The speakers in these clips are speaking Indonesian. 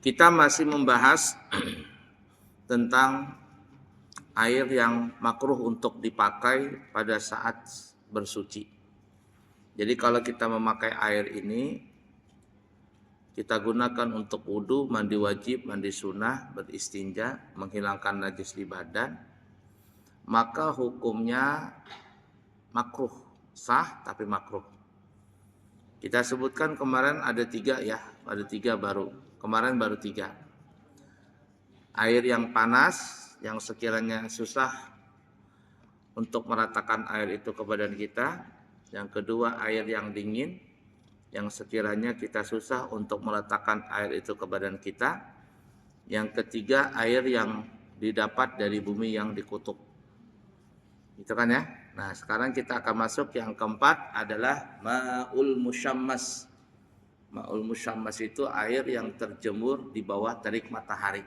Kita masih membahas tentang air yang makruh untuk dipakai pada saat bersuci. Jadi kalau kita memakai air ini, kita gunakan untuk wudu, mandi wajib, mandi sunnah, beristinja, menghilangkan najis di badan, maka hukumnya makruh, sah tapi makruh. Kita sebutkan kemarin ada 3 ya, ada 3 baru. Kemarin baru 3. Air yang panas, yang sekiranya susah untuk meratakan air itu ke badan kita. Yang kedua, air yang dingin, yang sekiranya kita susah untuk meletakkan air itu ke badan kita. Yang ketiga, air yang didapat dari bumi yang dikutuk. Itu kan ya. Nah, sekarang kita akan masuk yang keempat adalah ma'ul musyammas. Ma'ul musyammas itu air yang terjemur di bawah terik matahari.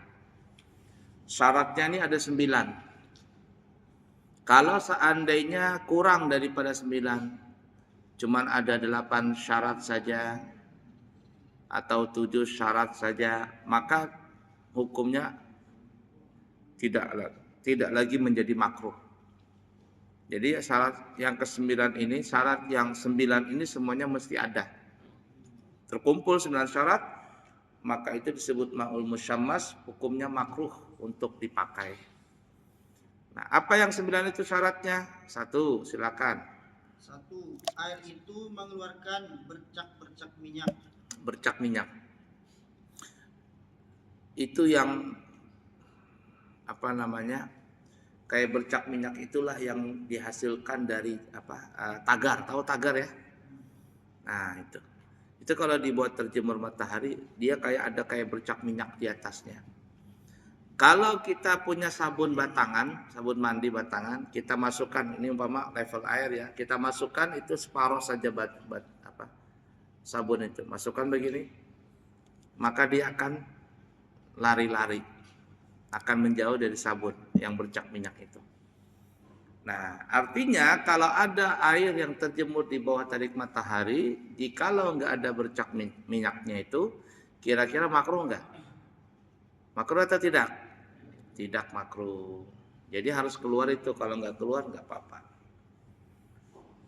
Syaratnya ini ada 9. Kalau seandainya kurang daripada 9, cuman ada 8 syarat saja atau 7 syarat saja, maka hukumnya tidak lagi menjadi makruh. Jadi syarat yang ke-9 ini, syarat yang 9 ini semuanya mesti ada. Terkumpul 9 syarat, maka itu disebut ma'ul musyammas, hukumnya makruh untuk dipakai. Nah, apa yang 9 itu syaratnya? 1, silakan. 1. Air itu mengeluarkan bercak-bercak minyak. Bercak minyak. Itu yang kayak bercak minyak itulah yang dihasilkan dari tagar. Tahu tagar ya? Nah, itu kalau dibuat terjemur matahari, dia ada kayak bercak minyak di atasnya. Kalau kita punya sabun batangan, sabun mandi batangan, kita masukkan, ini umpama level air ya, kita masukkan itu separuh saja sabun itu, masukkan begini, maka dia akan lari-lari, akan menjauh dari sabun yang bercak minyak itu. Nah, artinya kalau ada air yang terjemur di bawah terik matahari, jikalau nggak ada bercak minyaknya itu, kira-kira makruh nggak? Makruh atau tidak? Tidak makruh. Jadi harus keluar itu, kalau nggak keluar nggak apa-apa.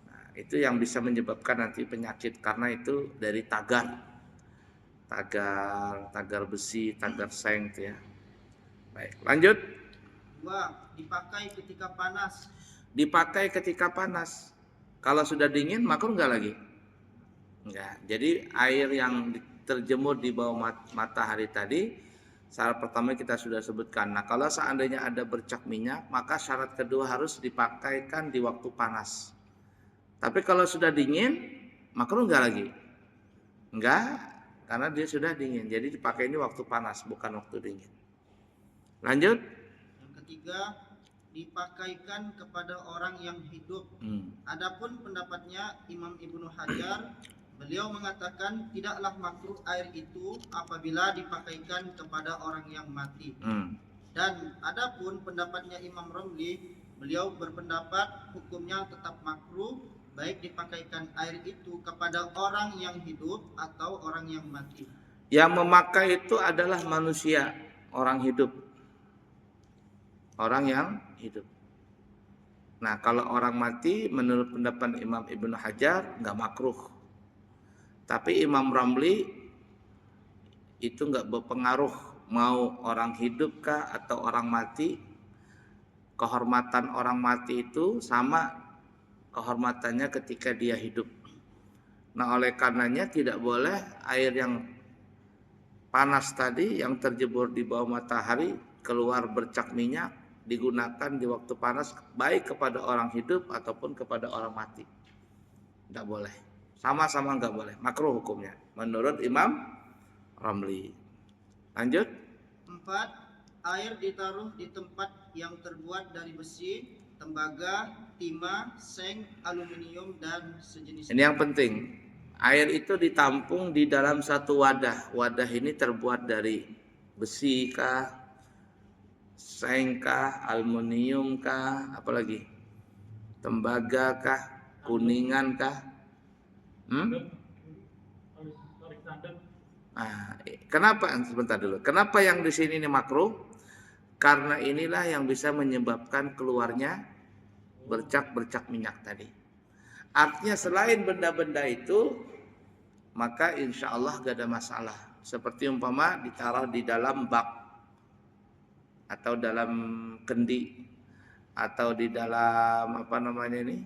Nah, itu yang bisa menyebabkan nanti penyakit, karena itu dari tagar besi, tagar seng itu ya. Baik, lanjut. 2. Dipakai ketika panas. Dipakai ketika panas. Kalau sudah dingin, makruh nggak lagi? Enggak. Jadi air yang terjemur di bawah matahari tadi, syarat pertama kita sudah sebutkan. Nah, kalau seandainya ada bercak minyak, maka syarat kedua harus dipakaikan di waktu panas. Tapi kalau sudah dingin, makruh nggak lagi? Enggak, karena dia sudah dingin. Jadi dipakai ini waktu panas, bukan waktu dingin. Lanjut. Yang ketiga, dipakaikan kepada orang yang hidup. Adapun pendapatnya Imam Ibnu Hajar, beliau mengatakan tidaklah makruh air itu apabila dipakaikan kepada orang yang mati. Dan adapun pendapatnya Imam Romli, beliau berpendapat hukumnya tetap makruh baik dipakaikan air itu kepada orang yang hidup atau orang yang mati. Yang memakai itu adalah manusia, orang hidup. Orang yang hidup. Nah, kalau orang mati, menurut pendapat Imam Ibnu Hajar, nggak makruh. Tapi Imam Ramli itu nggak berpengaruh mau orang hidup kah atau orang mati. Kehormatan orang mati itu sama kehormatannya ketika dia hidup. Nah, oleh karenanya tidak boleh air yang panas tadi yang terjebur di bawah matahari keluar bercak minyak digunakan di waktu panas baik kepada orang hidup ataupun kepada orang mati. Tidak boleh. Sama-sama nggak boleh. Makruh hukumnya menurut Imam Ramli. Lanjut. 4. Air ditaruh di tempat yang terbuat dari besi, tembaga, timah, seng, aluminium, dan sejenisnya. Ini yang penting. Air itu ditampung di dalam satu wadah. Wadah ini terbuat dari besi kah, seng kah, aluminium kah, apalagi tembaga kah, kuningan kah? Nah, kenapa sebentar dulu? Kenapa yang di sini ini makruh? Karena inilah yang bisa menyebabkan keluarnya bercak-bercak minyak tadi. Artinya selain benda-benda itu, maka insya Allah gak ada masalah. Seperti umpama ditaruh di dalam bak atau dalam kendi atau di dalam apa namanya ini,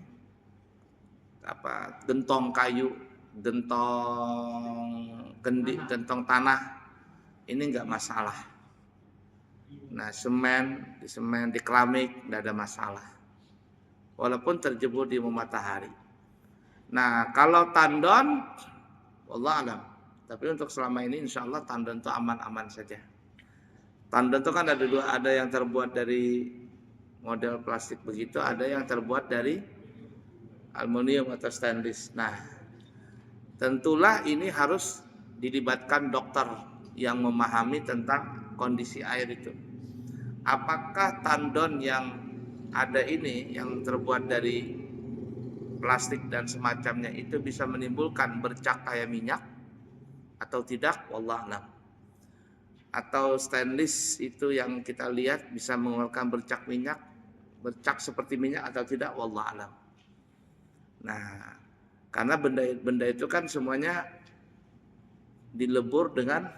apa, gentong kayu, gentong kendi, gentong tanah, ini nggak masalah. Nah, di semen, di keramik nggak ada masalah, walaupun terjebur di matahari. Nah, kalau tandon, wallah alam. Tapi untuk selama ini, insya Allah tandon itu aman-aman saja. Tandon itu kan ada dua, ada yang terbuat dari model plastik begitu, ada yang terbuat dari aluminium atau stainless. Nah, tentulah ini harus dilibatkan dokter yang memahami tentang kondisi air itu. Apakah tandon yang ada ini yang terbuat dari plastik dan semacamnya itu bisa menimbulkan bercak kayak minyak atau tidak? Wallah alam. Atau stainless itu yang kita lihat bisa mengeluarkan bercak minyak, bercak seperti minyak atau tidak? Wallah alam. Nah, karena benda itu kan semuanya dilebur dengan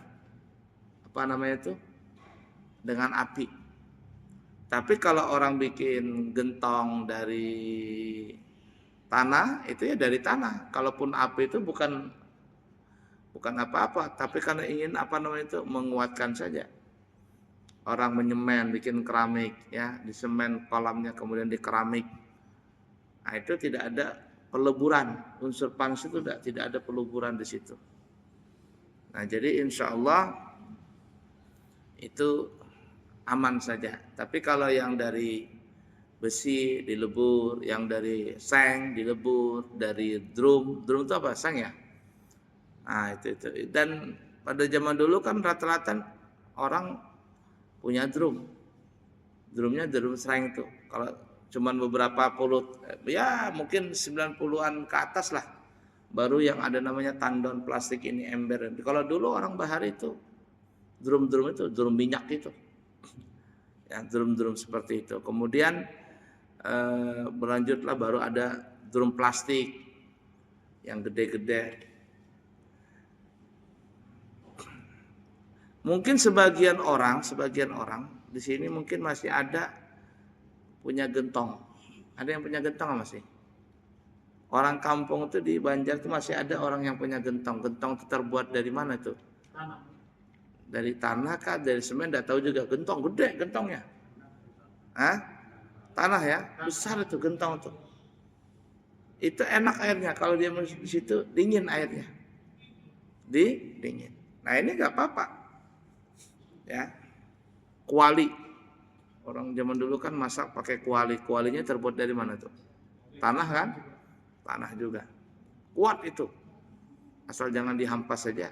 apa namanya itu? Dengan api. Tapi kalau orang bikin gentong dari tanah, itu ya dari tanah. Kalaupun api itu bukan apa-apa, tapi karena ingin apa namanya itu menguatkan saja. Orang menyemen, bikin keramik, ya, disemen kolamnya kemudian di keramik. Nah, itu tidak ada peleburan, unsur panas itu tidak ada peleburan di situ. Nah, jadi insya Allah itu aman saja. Tapi kalau yang dari besi dilebur, yang dari seng dilebur, dari drum itu apa? Seng ya? Nah, itu. Dan pada zaman dulu kan rata-rata orang punya drum. Drumnya drum seng itu. Kalau cuman beberapa puluh, ya mungkin 90-an ke atas lah, baru yang ada namanya tandon plastik ini, ember. Kalau dulu orang bahari itu drum itu, drum minyak itu. Ya, drum seperti itu. Kemudian berlanjutlah baru ada drum plastik yang gede-gede. Mungkin sebagian orang di sini mungkin masih ada punya gentong. Ada yang punya gentong masih? Orang kampung itu di Banjar itu masih ada orang yang punya gentong. Gentong itu terbuat dari mana itu? Tanah. Dari tanah kah? Dari semen? Tidak tahu juga. Gentong gede gentongnya. Hah? Tanah ya? Besar itu gentong itu. Itu enak airnya. Kalau dia di situ dingin airnya. Dingin. Nah, ini nggak apa-apa. Ya, kuali, orang zaman dulu kan masak pakai kuali. Kualinya terbuat dari mana tuh? Tanah kan? Tanah juga. Kuat itu, asal jangan dihampas saja.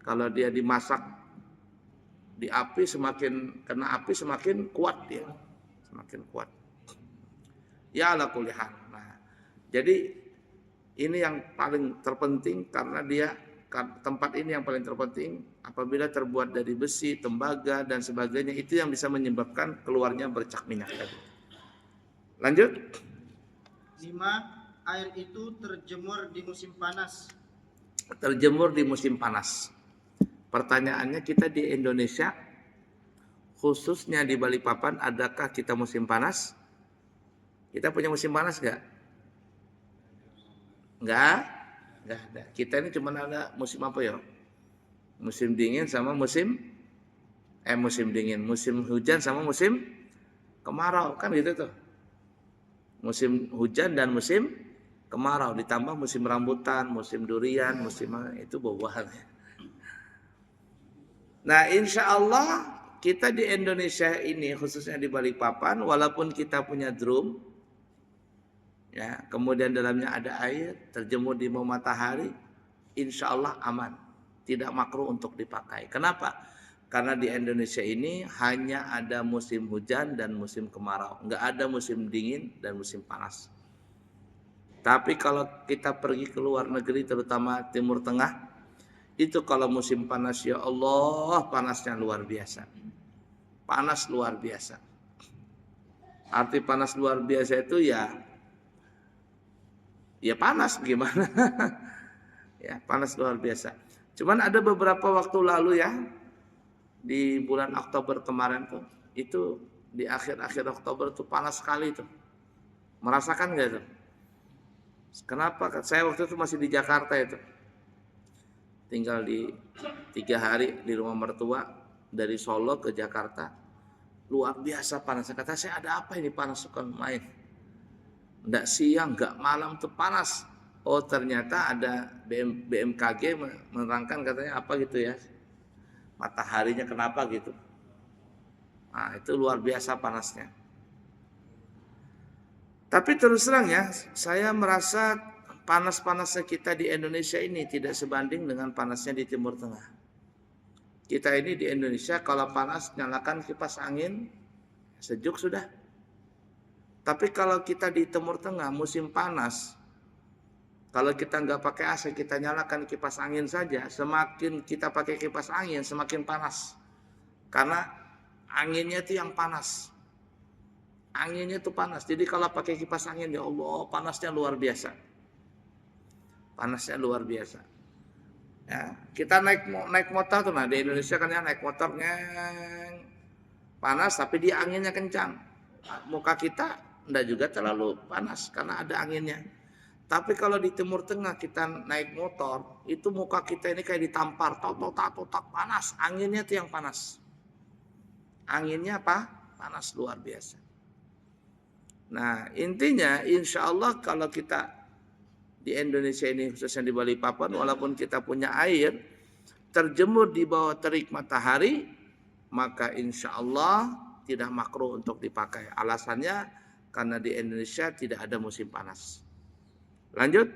Kalau dia dimasak di api, semakin kena api semakin kuat dia, semakin kuat. Ya ala kulli hal. Nah, jadi ini yang paling terpenting karena tempat ini yang paling terpenting. Apabila terbuat dari besi, tembaga, dan sebagainya, itu yang bisa menyebabkan keluarnya bercak minyak tadi. Lanjut. 5. Air itu terjemur di musim panas. Terjemur di musim panas. Pertanyaannya, kita di Indonesia, khususnya di Balikpapan, adakah kita musim panas? Kita punya musim panas nggak? Nggak ada. Kita ini cuma ada musim apa ya? Musim dingin sama musim dingin, musim hujan sama musim kemarau, kan gitu tuh. Musim hujan dan musim kemarau, ditambah musim rambutan, musim durian, musim itu buah-buahan. Nah, insya Allah kita di Indonesia ini, khususnya di Balikpapan, walaupun kita punya drum, ya, kemudian dalamnya ada air, terjemur di bawah matahari, insya Allah aman. Tidak makruh untuk dipakai. Kenapa? Karena di Indonesia ini hanya ada musim hujan dan musim kemarau. Enggak ada musim dingin dan musim panas. Tapi kalau kita pergi ke luar negeri, terutama Timur Tengah, Itu kalau musim panas, ya Allah, panasnya luar biasa. Panas luar biasa. Arti panas luar biasa itu ya panas gimana? Ya, panas luar biasa. Cuman ada beberapa waktu lalu ya, di bulan Oktober kemarin tuh, itu di akhir-akhir Oktober tuh panas sekali tuh. Merasakan nggak tuh? Kenapa? Saya waktu itu masih di Jakarta itu. Tinggal di 3 hari di rumah mertua, dari Solo ke Jakarta. Luar biasa panasnya. Kata saya, ada apa ini panas suka main? Nggak siang, nggak malam tuh panas. Oh ternyata ada BMKG menerangkan katanya apa gitu ya. Mataharinya kenapa gitu. Nah itu luar biasa panasnya. Tapi terus terang ya, saya merasa panas-panasnya kita di Indonesia ini tidak sebanding dengan panasnya di Timur Tengah. Kita ini di Indonesia kalau panas nyalakan kipas angin, sejuk sudah. Tapi kalau kita di Timur Tengah musim panas, kalau kita nggak pakai AC, kita nyalakan kipas angin saja, semakin kita pakai kipas angin semakin panas. Karena anginnya itu yang panas. Anginnya itu panas. Jadi kalau pakai kipas angin, ya Allah, panasnya luar biasa. Panasnya luar biasa. Ya, kita naik motor tuh, nah di Indonesia kan ya naik motor panas tapi dia anginnya kencang. Muka kita enggak juga terlalu panas karena ada anginnya. Tapi kalau di Timur Tengah kita naik motor, itu muka kita ini kayak ditampar, totak panas, anginnya itu yang panas. Anginnya apa? Panas luar biasa. Nah, intinya insya Allah kalau kita di Indonesia ini khususnya di Balikpapan, walaupun kita punya air, terjemur di bawah terik matahari, maka insya Allah tidak makruh untuk dipakai. Alasannya karena di Indonesia tidak ada musim panas. Lanjut.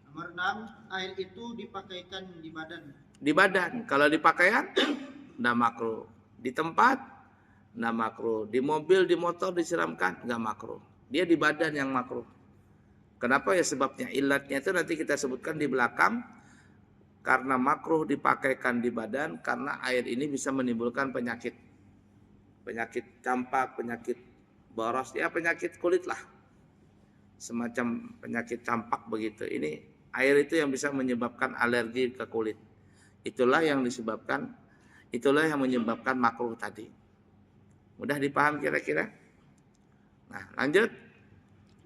Nomor 6, air itu dipakaikan di badan. Di badan, kalau di pakaian tidak makruh. Di tempat tidak makruh. Di mobil, di motor disiramkan nggak makruh. Dia di badan yang makruh. Kenapa ya sebabnya? Ilatnya itu nanti kita sebutkan di belakang. Karena makruh dipakaikan di badan, karena air ini bisa menimbulkan penyakit. Penyakit campak, penyakit boros, ya penyakit kulit lah. Semacam penyakit campak begitu. Ini air itu yang bisa menyebabkan alergi ke kulit. Itulah yang menyebabkan makruh tadi. Mudah dipaham kira-kira? Nah, lanjut.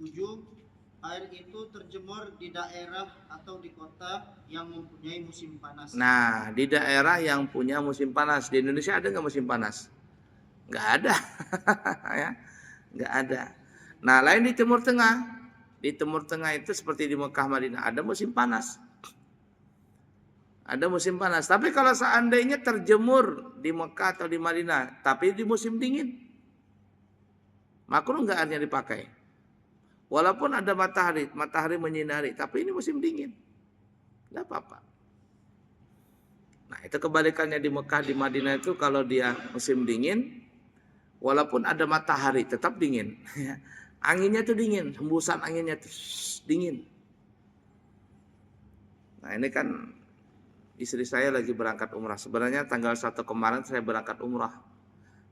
7. Air itu terjemur di daerah atau di kota yang mempunyai musim panas. Nah, di daerah yang punya musim panas. Di Indonesia ada nggak musim panas? Nggak ada. Ya, nggak ada. Nah, lain di Timur Tengah. Di Timur Tengah itu seperti di Mekah, Madinah, ada musim panas. Ada musim panas. Tapi kalau seandainya terjemur di Mekah atau di Madinah, tapi di musim dingin, makruh nggak airnya dipakai? Walaupun ada matahari menyinari, tapi ini musim dingin, nggak apa-apa. Nah itu kebalikannya di Mekah, di Madinah itu kalau dia musim dingin, walaupun ada matahari tetap dingin. Anginnya tuh dingin, hembusan anginnya tuh dingin. Nah ini kan istri saya lagi berangkat umrah. Sebenarnya tanggal 1 kemarin saya berangkat umrah.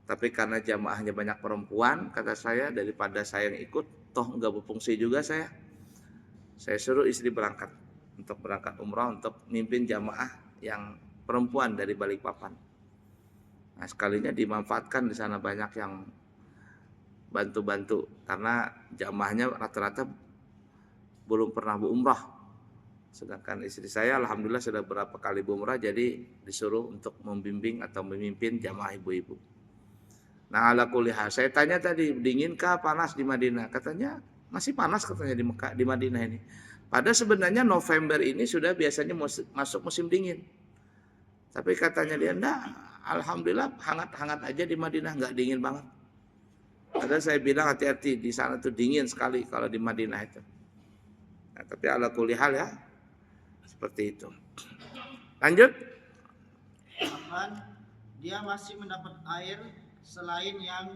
Tapi karena jamaahnya banyak perempuan, kata saya daripada saya yang ikut, toh nggak berfungsi juga saya suruh istri berangkat untuk berangkat umrah untuk mimpin jamaah yang perempuan dari Balikpapan. Nah sekalinya dimanfaatkan di sana banyak yang bantu-bantu karena jamaahnya rata-rata belum pernah berumrah. Sedangkan istri saya alhamdulillah sudah berapa kali berumrah, jadi disuruh untuk membimbing atau memimpin jamaah ibu-ibu. Nah ala kulli hal, saya tanya tadi dinginkah panas di Madinah? Katanya masih panas katanya di Mekah, di Madinah ini. Padahal sebenarnya November ini sudah biasanya masuk musim dingin. Tapi katanya dia enggak, alhamdulillah hangat-hangat aja di Madinah, enggak dingin banget. Padahal saya bilang hati-hati di sana tuh dingin sekali kalau di Madinah itu. Nah, tapi ala kulli hal ya seperti itu. Lanjut. 8. Dia masih mendapat air selain yang